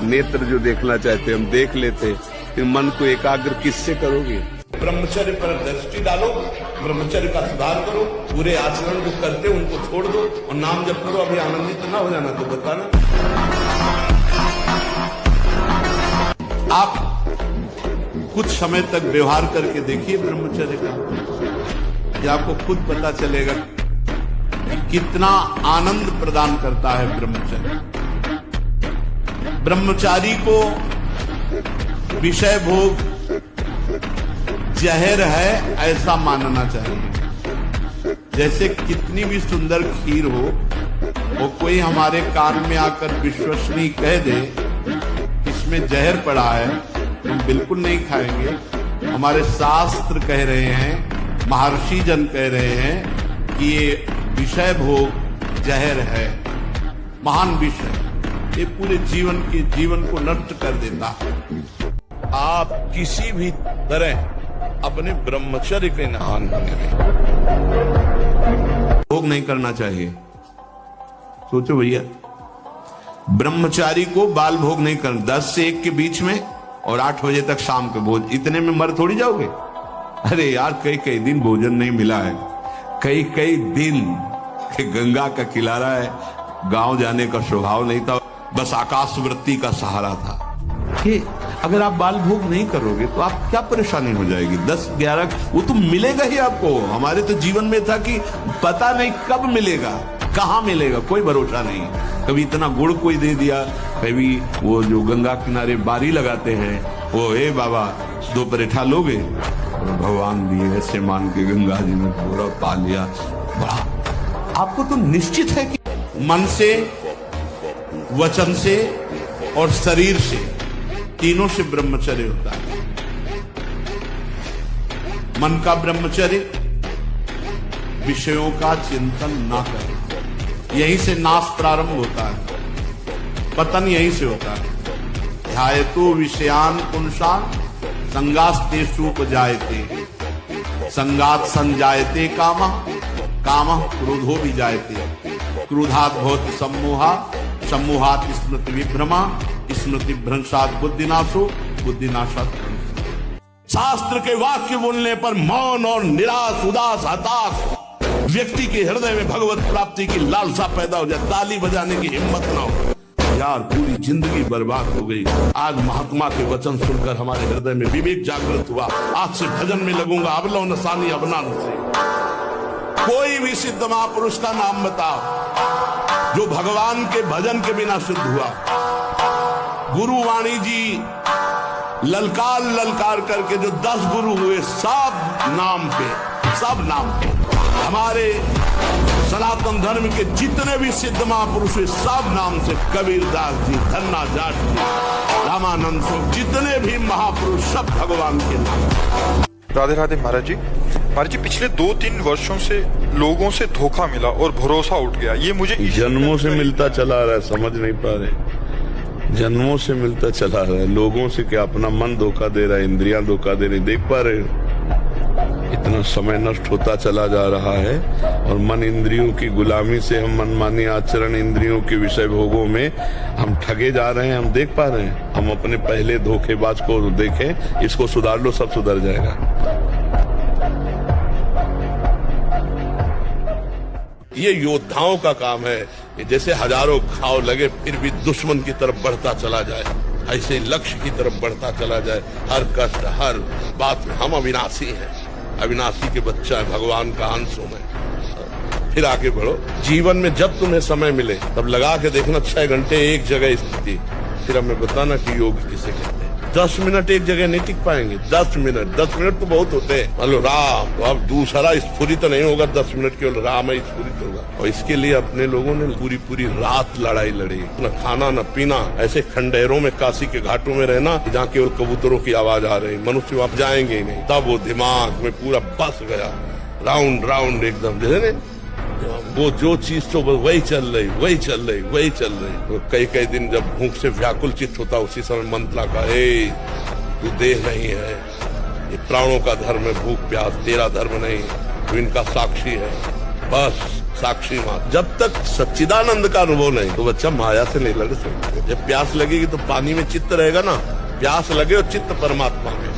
नेत्र जो देखना चाहते हम देख लेते, फिर मन को एकाग्र किससे करोगे? ब्रह्मचर्य पर दृष्टि डालो, ब्रह्मचर्य का सुधार करो, पूरे आचरण जो करते उनको छोड़ दो और नाम जप करो। अभी आनंदित ना हो जाना तो बताना। आप कुछ समय तक व्यवहार करके देखिए ब्रह्मचर्य का, या आपको खुद पता चलेगा कितना आनंद प्रदान करता है ब्रह्मचर्य। ब्रह्मचारी को विषय भोग जहर है ऐसा मानना चाहिए। जैसे कितनी भी सुंदर खीर हो, वो कोई हमारे कान में आकर विश्वसनीय कह दे इसमें जहर पड़ा है, हम बिल्कुल नहीं खाएंगे। हमारे शास्त्र कह रहे हैं, महर्षि जन कह रहे हैं कि ये विषय भोग जहर है, महान विषय, ये पूरे जीवन को नष्ट कर देता है। आप किसी भी तरह अपने ब्रह्मचर्य के नाम में भोग नहीं करना चाहिए। सोचो भैया, ब्रह्मचारी को बाल भोग नहीं करना, 10 से 1 के बीच में और 8 बजे तक शाम के भोज, इतने में मर थोड़ी जाओगे। अरे यार, कई दिन भोजन नहीं मिला है, कई दिन गंगा का किनारा है, गांव जाने का स्वभाव नहीं था, बस आकाशवृत्ति का सहारा था। कि अगर आप बाल भोग नहीं करोगे तो आप क्या परेशानी हो जाएगी? 10-11 वो तो मिलेगा ही आपको। हमारे तो जीवन में था कि पता नहीं कब मिलेगा, कहाँ मिलेगा, कोई भरोसा नहीं। कभी इतना गुड़ कोई दे दिया, कभी वो जो गंगा किनारे बारी लगाते हैं, वो हे बाबा 2 परेठा लोगे, भगवान दिए ऐसे मान के गंगा जी ने पूरा पा लिया। बड़ा आपको तो निश्चित है कि मन से, वचन से और शरीर से, तीनों से ब्रह्मचर्य होता है। मन का ब्रह्मचर्य, विषयों का चिंतन ना करें, यहीं से नाश प्रारंभ होता है, पतन यहीं से होता है। ध्यायतो विषयान पुंसान संगास्तेषु उपजायते, संगात संजायते कामः, कामः क्रोधो विजायते, क्रोधात् भवति सम्मोहा, सम्मोहात् स्मृति विभ्रमा, स्मृति भ्रंशात् बुद्धिनाशो, बुद्धिनाशात्। शास्त्र के वाक्य बोलने पर मौन और निराश, उदास, हताश व्यक्ति के हृदय में भगवत प्राप्ति की लालसा पैदा हो जाए, ताली बजाने की हिम्मत ना हो। यार, पूरी जिंदगी बर्बाद हो गई। आज महात्मा के वचन सुनकर हमारे हृदय में विवेक जागृत हुआ। आज से भजन में लगूंगा, अबलो नसानी अबना नसे। कोई भी सिद्ध महापुरुष का नाम बताओ जो भगवान के भजन के बिना सिद्ध हुआ। गुरुवाणी जी ललकार करके जो 10 गुरु हुए, सब नाम पे हमारे सनातन धर्म के जितने भी सिद्ध महापुरुष हुए, सब नाम से, कबीरदास जी, धन्ना जाट जी, रामानंद सिंह, जितने भी महापुरुष सब भगवान के नाम। राधे राधे महाराज जी। महाराज जी, पिछले 2-3 वर्षों से लोगों से धोखा मिला और भरोसा उठ गया। ये मुझे जन्मों से मिलता चला रहा है, समझ नहीं पा रहे। जन्मों से मिलता चला रहा है, लोगों से क्या अपना मन धोखा दे रहा है, इंद्रियां धोखा दे रही, देख पा रहे हो? इतना समय नष्ट होता चला जा रहा है और मन इंद्रियों की गुलामी से, हम मनमानी आचरण, इंद्रियों के विषय भोगों में हम ठगे जा रहे हैं, हम देख पा रहे हैं। हम अपने पहले धोखेबाज को देखें, इसको सुधार लो, सब सुधर जाएगा। ये योद्धाओं का काम है कि जैसे हजारों घाव लगे फिर भी दुश्मन की तरफ बढ़ता चला जाए, ऐसे लक्ष्य की तरफ बढ़ता चला जाए। हर कष्ट, हर बात में हम अविनाशी हैं, अविनाशी के बच्चा है, भगवान का अंश हूं। फिर आगे बढ़ो। जीवन में जब तुम्हें समय मिले तब लगा के देखना 6 घंटे एक जगह स्थिति, फिर हमें बताना कि योग किसे कहते हैं। 10 मिनट एक जगह नहीं टिक पाएंगे। 10 मिनट तो बहुत होते हैं। मान लो राम, तो अब दूसरा स्फुरित नहीं होगा, 10 मिनट केवल राम ही स्फुरित होगा। और इसके लिए अपने लोगों ने पूरी रात लड़ाई लड़ी, न खाना न पीना, ऐसे खंडहरों में, काशी के घाटों में रहना जहाँ केवल कबूतरों की आवाज आ रही, मनुष्य वहां जाएंगे ही नहीं। तब वो दिमाग में पूरा बस गया, राउंड एकदम, जैसे वो जो चीज तो वही चल रही। तो कई दिन जब भूख से व्याकुल चित्त होता, उसी समय मंत्रा का, तू देह नहीं है, ये प्राणों का धर्म है, भूख प्यास, तेरा धर्म नहीं, तू इनका साक्षी है। बस साक्षी मात्र। जब तक सच्चिदानंद का अनुभव नहीं तो बच्चा माया से नहीं लड़ सकते। जब प्यास लगेगी तो पानी में चित्त रहेगा ना, प्यास लगे और चित्त परमात्मा में,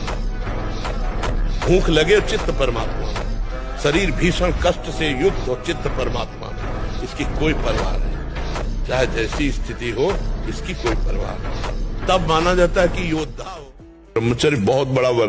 भूख लगे और चित्त परमात्मा में, शरीर भीषण कष्ट से युक्त और चित्त परमात्मा में, इसकी कोई परवाह नहीं। चाहे जैसी स्थिति हो, इसकी कोई परवाह नहीं। तब माना जाता है कि योद्धा हो। ब्रह्मचर्य बहुत बड़ा